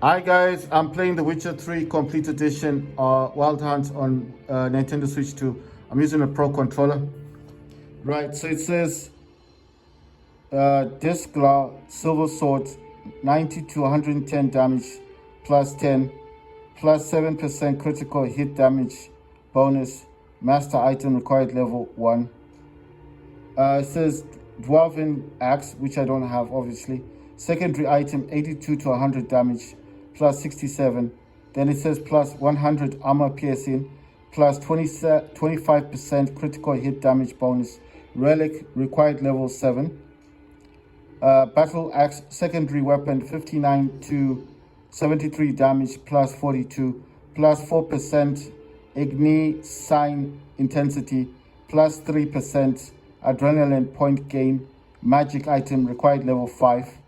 Hi guys, I'm playing The Witcher 3 Complete Edition Wild Hunt on Nintendo Switch 2. I'm using a Pro controller. Right, so it says Discla Silver Sword 90 to 110 damage plus 10 plus 7% critical hit damage bonus. Master item required level 1. It says Dwarven Axe, which I don't have obviously. Secondary item 82 to 100 damage plus 67. Then it says plus 100 armor piercing plus 25% critical hit damage bonus. Relic required level 7. Battle Axe secondary weapon 59 to 73 damage plus 42 plus 4% Igni sign intensity plus 3% adrenaline point gain. Magic item required level 5.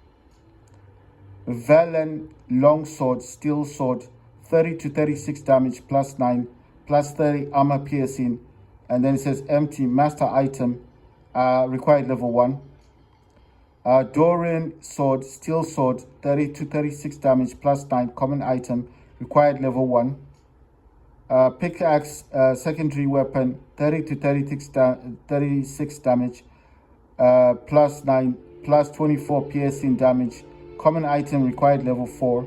Velen longsword steel sword 30 to 36 damage plus 9 plus 30 armor piercing. And then it says empty master item required level 1. Dorian sword, steel sword, 30 to 36 damage plus 9, common item, required level 1. Pickaxe, secondary weapon, 30 to 36 damage, plus 9, plus 24 piercing damage, common item, required level 4.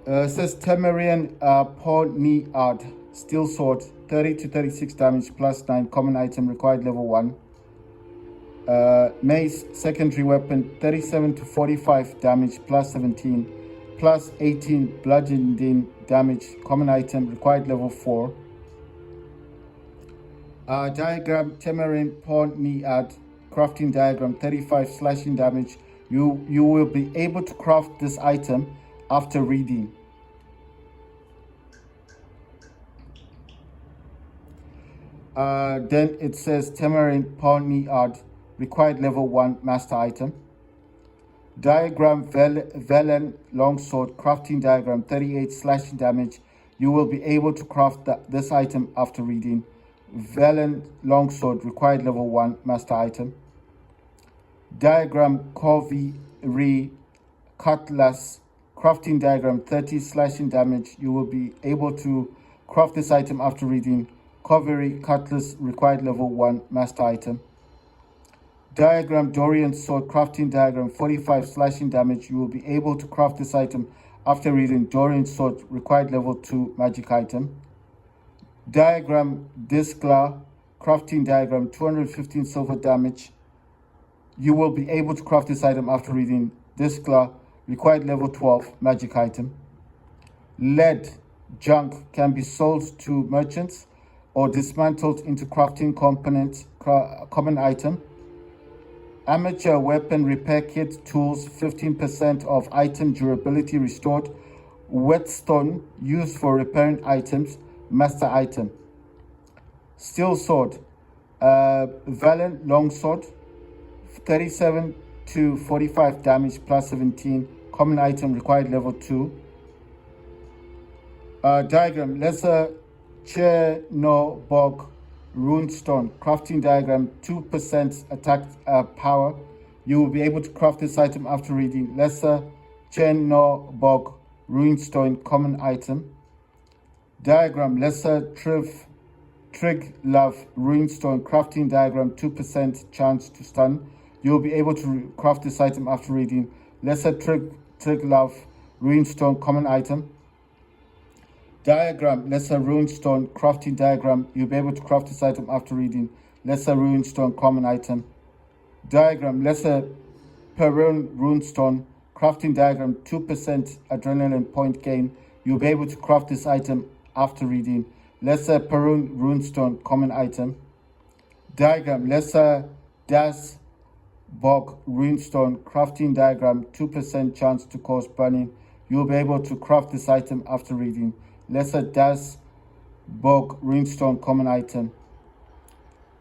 It says Temerian Poniard, steel sword, 30 to 36 damage, plus 9, common item, required level 1. Mace secondary weapon 37 to 45 damage plus 17 plus 18 bludgeoning damage, common item, required level 4. Diagram Temerian Poniard crafting diagram 35 slashing damage. You will be able to craft this item after reading. Then it says Temerian Poniard required level 1 master item. Diagram Velen longsword crafting diagram 38 slashing damage. You will be able to craft this item after reading. Velen longsword required level 1 master item. Diagram Corvi Re cutlass crafting diagram 30 slashing damage. You will be able to craft this item after reading. Corvi cutlass required level 1 master item. Diagram Dorian sword crafting diagram 45 slashing damage. You will be able to craft this item after reading Dorian sword required level 2 magic item. Diagram Discla crafting diagram 215 silver damage. You will be able to craft this item after reading Discla required level 12 magic item. Lead junk can be sold to merchants or dismantled into crafting component common item. Amateur weapon repair kit tools 15% of item durability restored. Whetstone used for repairing items master item. Steel sword Valen longsword 37 to 45 damage plus 17, common item, required level 2. Diagram Lesser Chernobog runestone crafting diagram 2% attack power. You will be able to craft this item after reading Lesser Chernobog runestone common item. Diagram Lesser Trig Love runestone crafting diagram 2% chance to stun. You will be able to craft this item after reading Lesser Trig Love runestone common item. Diagram Lesser runestone crafting diagram. You'll be able to craft this item after reading Lesser runestone common item. Diagram Lesser Perun runestone crafting diagram 2% adrenaline point gain. You'll be able to craft this item after reading Lesser Perun runestone common item. Diagram Lesser Das Bog runestone crafting diagram 2% chance to cause burning. You'll be able to craft this item after reading Lesser Das Bog runestone common item.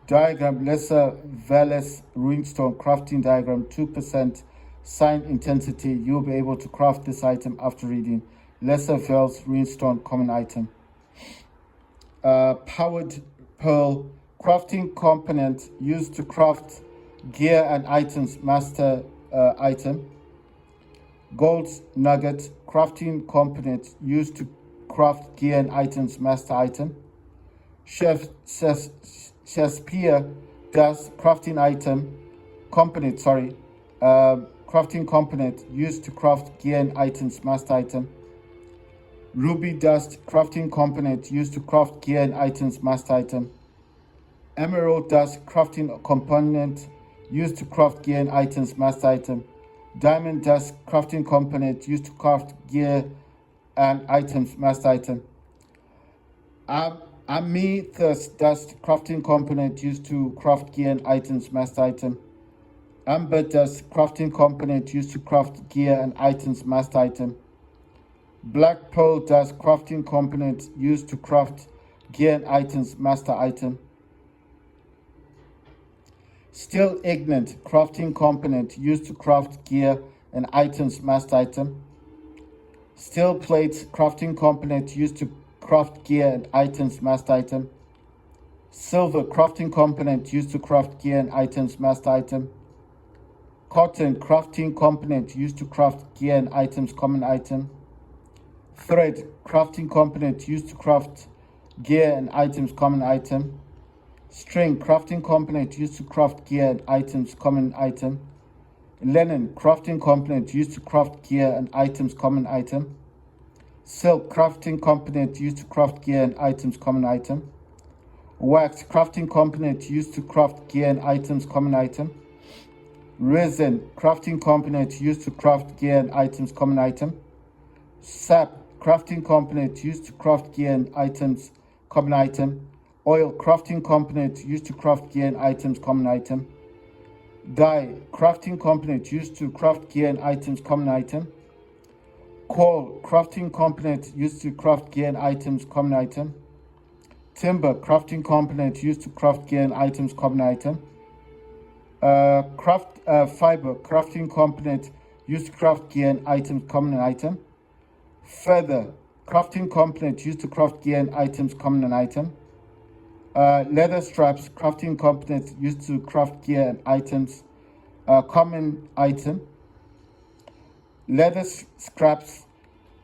Diagram Lesser Veles runestone crafting diagram 2% sign intensity. You'll be able to craft this item after reading Lesser Veles runestone common item. Powered pearl crafting component used to craft gear and items master item. Gold nugget, crafting component used to craft gear and items, master item. Shakespeare dust, crafting component used to craft gear and items, master item. Ruby dust, crafting component used to craft gear and items, master item. Emerald dust, crafting component used to craft gear and items, master item. Diamond dust, crafting component used to craft gear and items, master item. Amethyst dust, crafting component used to craft gear and items, master item. Amber dust, crafting component used to craft gear and items, master item. Black pearl dust, crafting component used to craft gear and items, master item. Steel ignet, crafting component used to craft gear and items, master item. Steel plate, crafting component used to craft gear and items, master item. Silver, crafting component used to craft gear and items, master item. Cotton, crafting component used to craft gear and items, common item. Thread, crafting component used to craft gear and items, common item. String, crafting component used to craft gear and items, common item. Linen, crafting component used to craft gear and items, common item. Silk, crafting component used to craft gear and items, common item. Wax, crafting component used to craft gear and items, common item. Resin, crafting component used to craft gear and items, common item. Sap, crafting component used to craft gear and items, common item. Oil, crafting component used to craft gear and items, common item. Dye, crafting component used to craft gear and items, common item. Coal, crafting component used to craft gear and items, common item. Timber, crafting component used to craft gear and items, common item. Fiber, crafting component used to craft gear and items, common item. Feather, crafting component used to craft gear and items, common item. Leather straps, crafting component used to craft gear and items, common item. Leather scraps,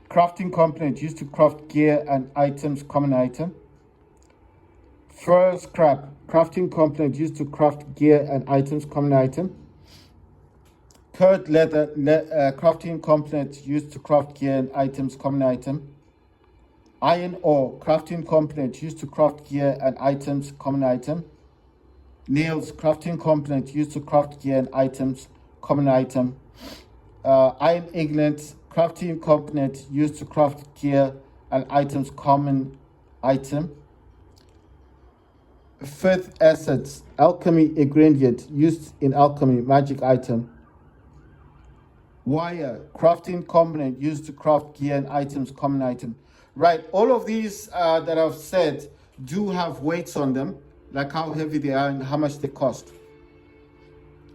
crafting component used to craft gear and items, common item. Fur scrap, crafting component used to craft gear and items, common item. Curd leather, crafting component used to craft gear and items, common item. Iron ore, crafting component used to craft gear and items, common item. Nails, crafting component used to craft gear and items, common item. Iron ingot, crafting component used to craft gear and items, common item. Fifth essence, alchemy ingredient used in alchemy, magic item. Wire, crafting component used to craft gear and items, common item. Right, all of these that I've said do have weights on them, like how heavy they are and how much they cost.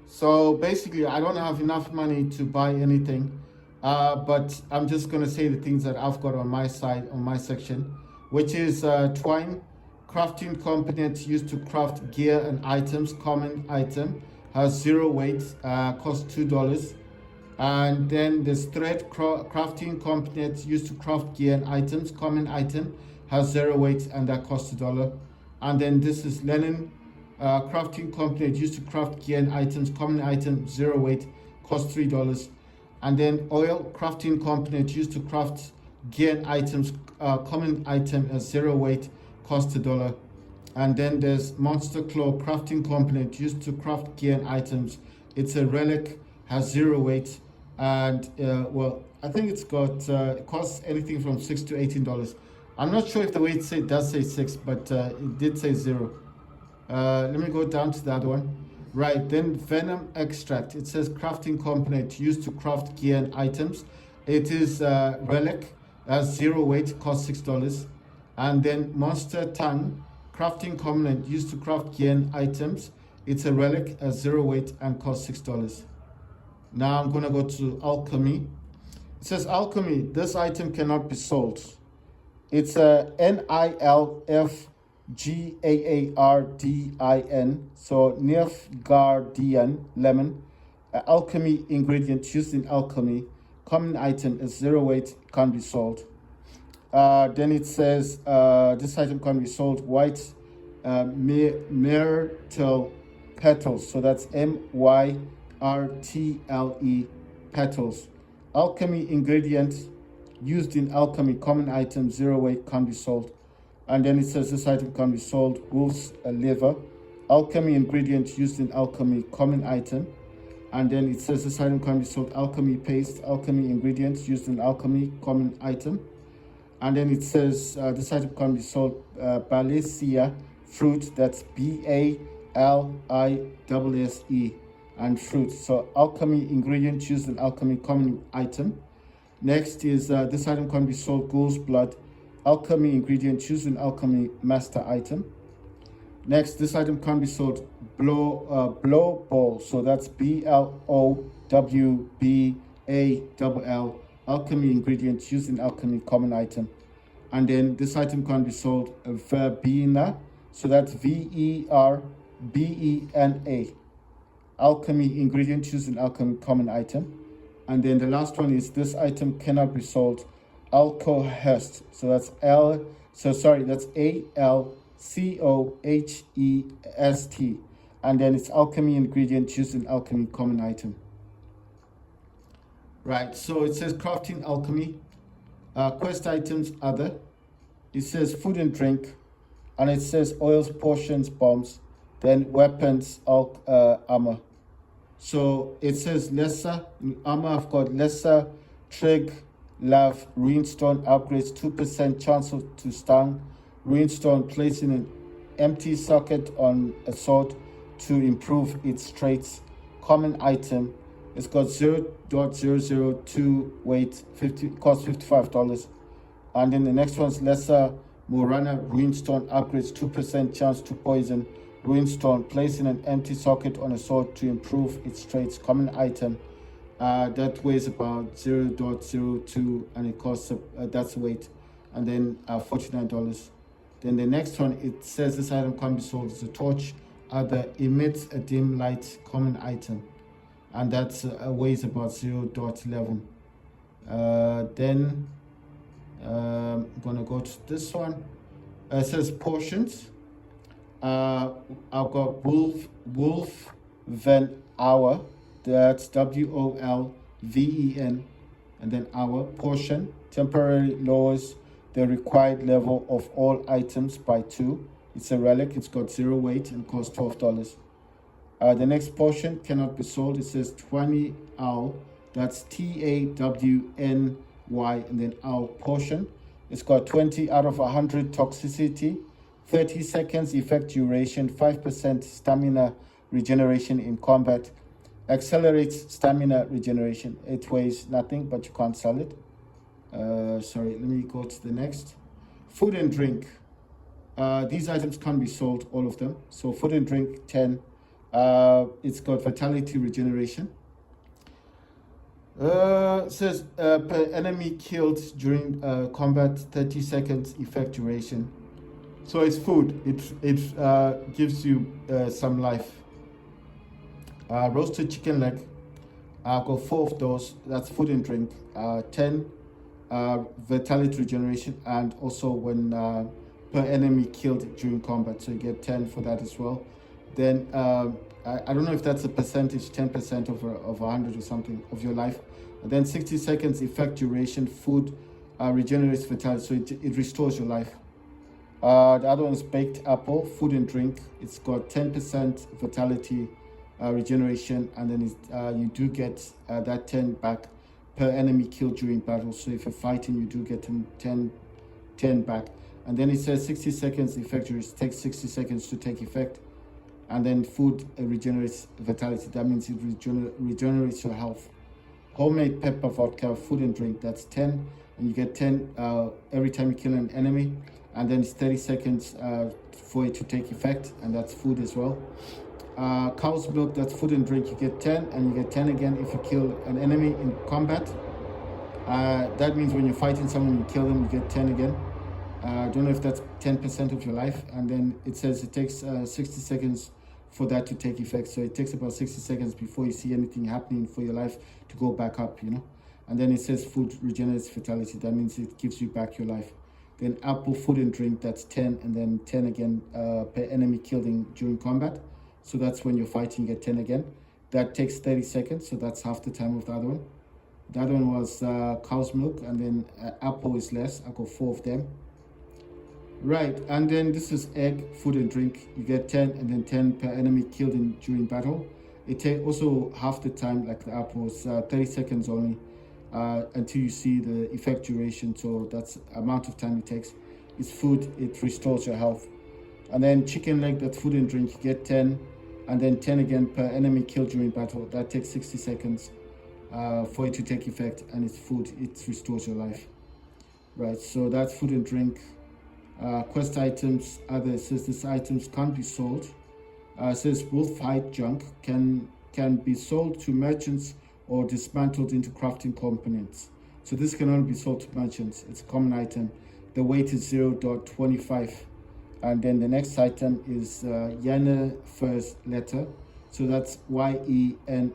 So basically, I don't have enough money to buy anything, but I'm just going to say the things that I've got on my side, on my section, which is twine, crafting component used to craft gear and items, common item, has 0 weight, costs $2. And then there's thread, crafting component used to craft gear and items, common item, has 0 weight, and that costs $1. And then this is linen, crafting component used to craft gear and items, common item, 0 weight, costs $3. And then oil, crafting component used to craft gear and items, common item, as 0 weight, costs $1. And then there's monster claw, crafting component used to craft gear and items. It's a relic, has 0 weight. And well, I think it's got it costs anything from $6 to $18. I'm not sure if the weight does say 6, but it did say 0. Let me go down to the other one. Right, then venom extract. It says crafting component used to craft gear and items. It is relic, has 0 weight, costs $6. And then monster tongue, crafting component used to craft gear and items. It's a relic, has 0 weight, and costs $6. Now I'm going to go to alchemy. It says alchemy, this item cannot be sold. It's a Nilfgaardin, so Nilfgaardian lemon, alchemy ingredient used in alchemy, common item is 0 weight, can't be sold. Then it says this item can be sold white myrtle petals. So that's MYRTLE petals. Alchemy ingredients used in alchemy, common item, 0 weight, can be sold. And then it says this item can be sold wolf's liver. Alchemy ingredients used in alchemy, common item. And then it says this item can be sold alchemy paste, alchemy ingredients used in alchemy, common item. And then it says this item can be sold Balasia fruit, that's BALISSE, and fruit. So alchemy ingredients used in alchemy, common item. Next is this item can be sold ghoul's blood, alchemy ingredients used in alchemy, master item. Next, this item can be sold blow ball, so that's BLOWBALL, alchemy ingredients used in alchemy, common item. And then this item can be sold verbena, so that's VERBENA, alchemy ingredients used in alchemy, common item. And then the last one is this item cannot be sold alcohest, so that's that's ALCOHEST, and then it's alchemy ingredient used in alchemy, common item. Right, so it says crafting alchemy, quest items other, it says food and drink, and it says oils, potions, bombs, then weapons, armor. So it says lesser armor. I've got lesser trig love runestone upgrades, 2% chance to stun runestone, placing an empty socket on a sword to improve its traits, common item. It's got 0.002 weight, costs $55. And then the next one's lesser Morana runestone upgrades, 2% chance to poison runestone, placing an empty socket on a sword to improve its traits, common item. That weighs about 0.02 and it costs that's weight, and then $49. Then the next one, it says this item can be sold as a torch, other emits a dim light, common item, and that's weighs about 0.11. Then I'm gonna go to this one. It says portions. I've got wolf Van hour, that's WOLVEN, and then hour. Portion temporarily lowers the required level of all items by 2. It's a relic, it's got 0 weight and costs $12. The next portion cannot be sold. It says 20 owl, that's TAWNY, and then owl portion. It's got 20 out of 100 toxicity, 30 seconds effect duration, 5% stamina regeneration in combat, accelerates stamina regeneration. It weighs nothing, but you can't sell it. Sorry, let me go to the next. Food and drink. These items can be sold, all of them. So food and drink, 10. It's got vitality regeneration. It says per enemy killed during combat, 30 seconds effect duration. So it's food. It gives you some life. Roasted chicken leg. I've got 4 of those. That's food and drink. 10 vitality regeneration, and also when per enemy killed during combat. So you get 10 for that as well. Then I don't know if that's a percentage, 10% of 100 or something of your life. And then 60 seconds effect duration. Food regenerates vitality, so it restores your life. The other one is baked apple, food and drink. It's got 10% vitality regeneration, and then you do get that 10 back per enemy killed during battle. So if you're fighting, you do get 10 back. And then it says 60 seconds effect duration. It takes 60 seconds to take effect. And then food regenerates vitality. That means it regenerates your health. Homemade pepper vodka, food and drink, that's 10. And you get 10 every time you kill an enemy. And then it's 30 seconds for it to take effect, and that's food as well. Cow's milk, that's food and drink, you get 10, and you get 10 again if you kill an enemy in combat. That means when you're fighting someone, you kill them, you get 10 again. I don't know if that's 10% of your life. And then it says it takes 60 seconds for that to take effect. So it takes about 60 seconds before you see anything happening for your life to go back up, you know. And then it says food regenerates vitality. That means it gives you back your life. Then apple, food and drink, that's 10, and then 10 again per enemy killed during combat. So that's when you're fighting, you get 10 again. That takes 30 seconds, so that's half the time of the other one. The other one was cow's milk, and then apple is less. I got 4 of them. Right, and then this is egg, food and drink. You get 10, and then 10 per enemy killed during battle. It takes also half the time, like the apple, it's 30 seconds only until you see the effect duration. So that's the amount of time it takes. It's food, it restores your health. And then chicken leg, that's food and drink, you get 10, and then 10 again per enemy killed during battle. That takes 60 seconds for it to take effect, and it's food, it restores your life. Right, so that's food and drink. Quest items, others, says these items can't be sold. Says wolf hide junk can be sold to merchants or dismantled into crafting components. So this can only be sold to merchants. It's a common item. The weight is 0.25. And then the next item is Yennefer first letter. So that's YENNEFERS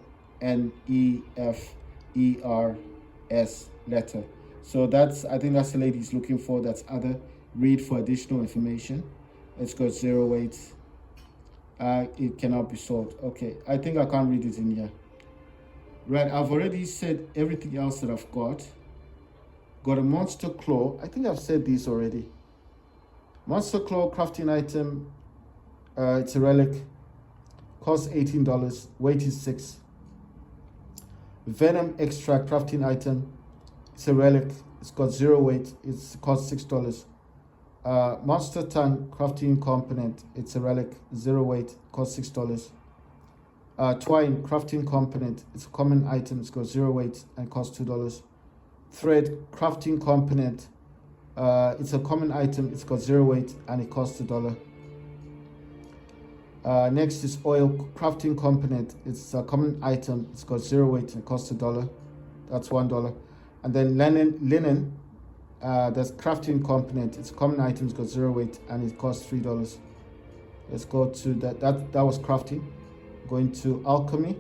letter. So that's, I think that's the lady he's looking for. That's other. Read for additional information. It's got 0 weight. It cannot be sold. Okay, I think I can't read it in here. Right, I've already said everything else that I've got. Got a monster claw. I think I've said this already. Monster claw crafting item. It's a relic. Costs $18. Weight is 6. Venom extract crafting item. It's a relic. It's got 0 weight. It costs $6. Monster tongue crafting component. It's a relic. 0 weight. Costs $6. Twine crafting component. It's a common item. It's got 0 weight and costs $2. Thread crafting component. It's a common item. It's got 0 weight and it costs $1. Next is oil crafting component. It's a common item. It's got 0 weight and it costs $1. That's $1. And then linen. That's crafting component. It's a common item. It's got 0 weight and it costs $3. Let's go to that. That was crafting. Going to alchemy. It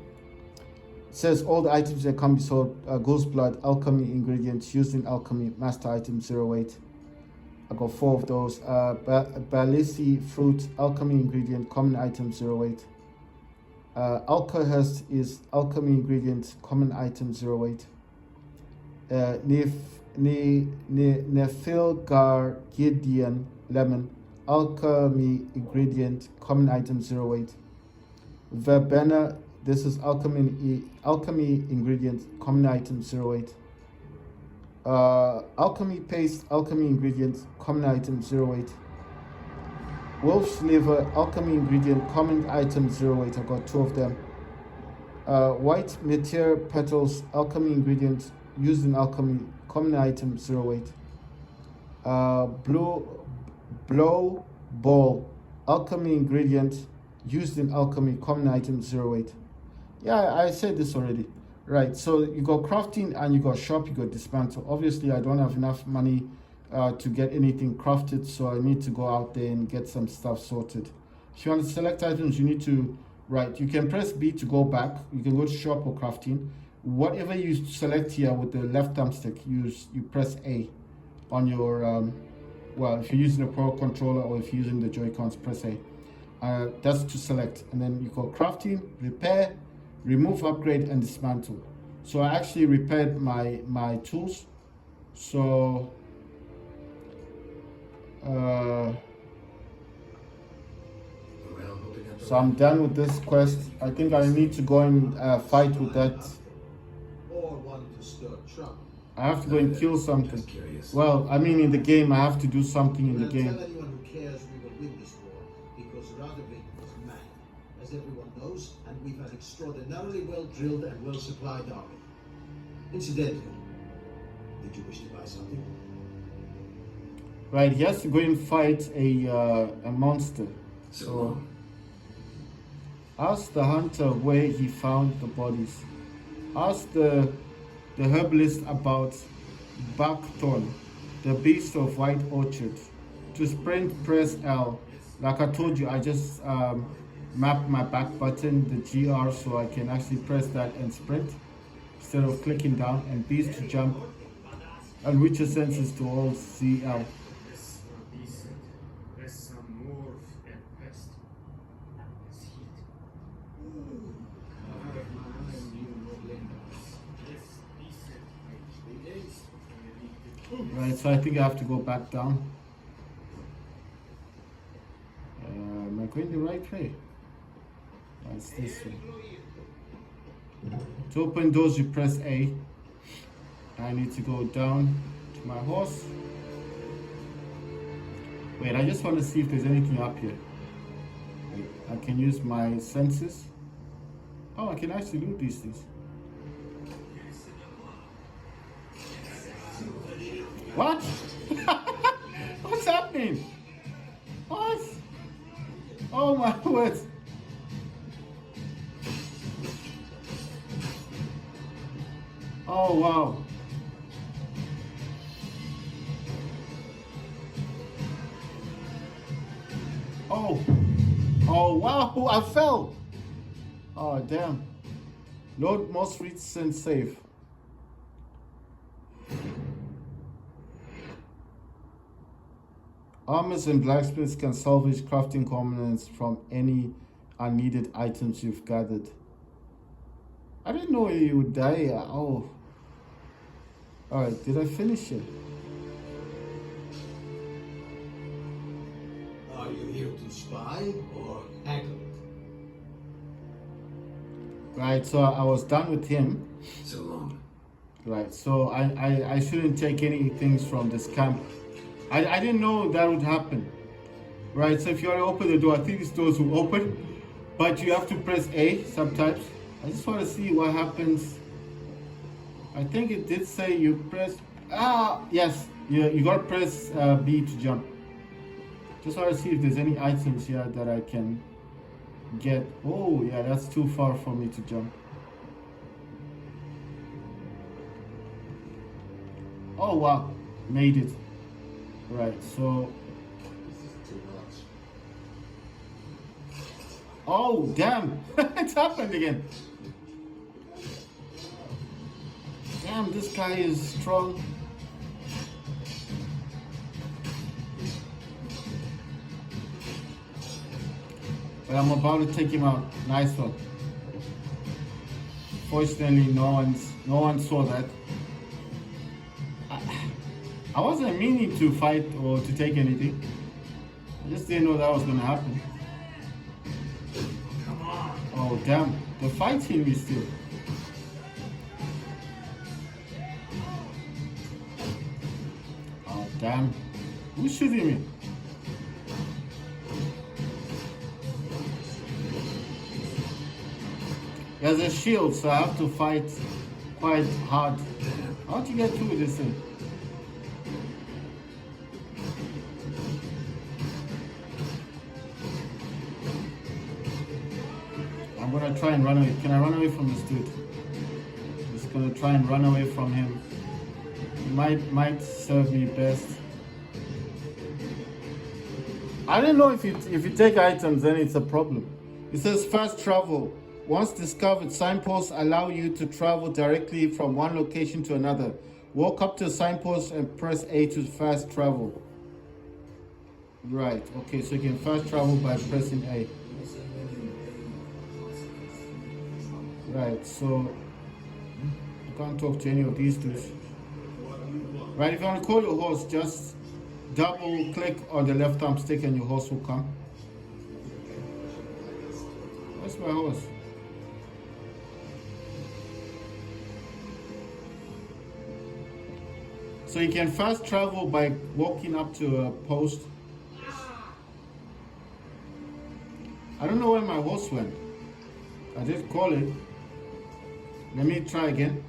says all the items that can be sold. Ghoul's blood, alchemy ingredients used in alchemy, master item, 0 weight. I got 4 of those. Balisi fruit, alchemy ingredient, common item, 0 weight. Alkahest is alchemy ingredient, common item, 0 weight. Nefilgargidian lemon, alchemy ingredient, common item, 0 weight. Verbena, this is alchemy ingredient, common item, 0 weight. Alchemy paste, alchemy ingredient, common item, 0 weight. Wolf's liver, alchemy ingredient, common item, 0 weight. I got 2 of them. White meteor petals, alchemy ingredient, used in alchemy, common item, 0 weight. Blow ball, alchemy ingredient, used in alchemy, common item, 0 weight. Yeah, I said this already. Right, so you got crafting and you got shop, you got dismantle. Obviously, I don't have enough money to get anything crafted, so I need to go out there and get some stuff sorted. If you want to select items, you need to, right, you can press B to go back. You can go to shop or crafting. Whatever you select here with the left thumbstick, you press A on your, well, if you're using a Pro controller or if you're using the Joy-Cons, press A. That's to select. And then you go crafting, repair, remove, upgrade, and dismantle. So I actually repaired my tools. So so I'm done with this quest. I think I need to go and fight with that. I have to go and kill something. Well, I mean in the game, I have to do something in the game. As everyone knows, and we've an extraordinarily well-drilled and well-supplied army. Incidentally, did you wish to buy something? Right, he has to go and fight a monster. So ask the hunter where he found the bodies. Ask the herbalist about Buckthorn, the beast of White Orchard. To sprint, press L. Like I told you, I just map my back button, the GR, so I can actually press that and sprint. instead of clicking down, and B is to jump, and which senses to hold CL. Let's decent. Let's some more and pest. Let's hit. Right, so I think I have to go back down. Am I going the right way? Oh, it's this way. To open doors, you press A. I need to go down to my horse. Wait, I just want to see if there's anything up here. Wait, I can use my senses. Oh, I can actually do these things. What? What's happening? What? Oh my word. Oh wow. Oh. Oh wow, I fell. Oh damn. Load most recent save. Armors and blacksmiths can salvage crafting components from any unneeded items you've gathered. I didn't know you would die. Oh. Alright, did I finish it? Are you here to spy or heckle? Right, so I was done with him. So long. Right, so I shouldn't take any things from this camp. I didn't know that would happen. Right, so if you want to open the door, I think these doors will open, but you have to press A sometimes. I just want to see what happens. I think it did say you press, yes, you got to press B to jump. Just want to see if there's any items here that I can get. Oh yeah, that's too far for me to jump. Oh wow, made it. Right, so This is too much. oh damn, it's happened again. Damn, this guy is strong. But I'm about to take him out. Nice one. Fortunately, no one saw that. I wasn't meaning to fight or to take anything. I just didn't know that was gonna happen. Come on. Oh damn, they're fighting me still. Oh damn, who's shooting me? There's a shield, so I have to fight quite hard. How do you get through this thing? I'm gonna try and run away. Can I run away from this dude? I'm just gonna try and run away from him. He might serve me best. I don't know if you take items, then it's a problem. It says fast travel. Once discovered, signposts allow you to travel directly from one location to another. Walk up to a signpost and press A to fast travel. Right, okay, so you can fast travel by pressing A. Right, so I can't talk to any of these dudes. Right, if you want to call your horse, just double click on the left thumb stick and your horse will come. Where's my horse? So you can fast travel by walking up to a post. I don't know where my horse went. I did call it. Let me try again.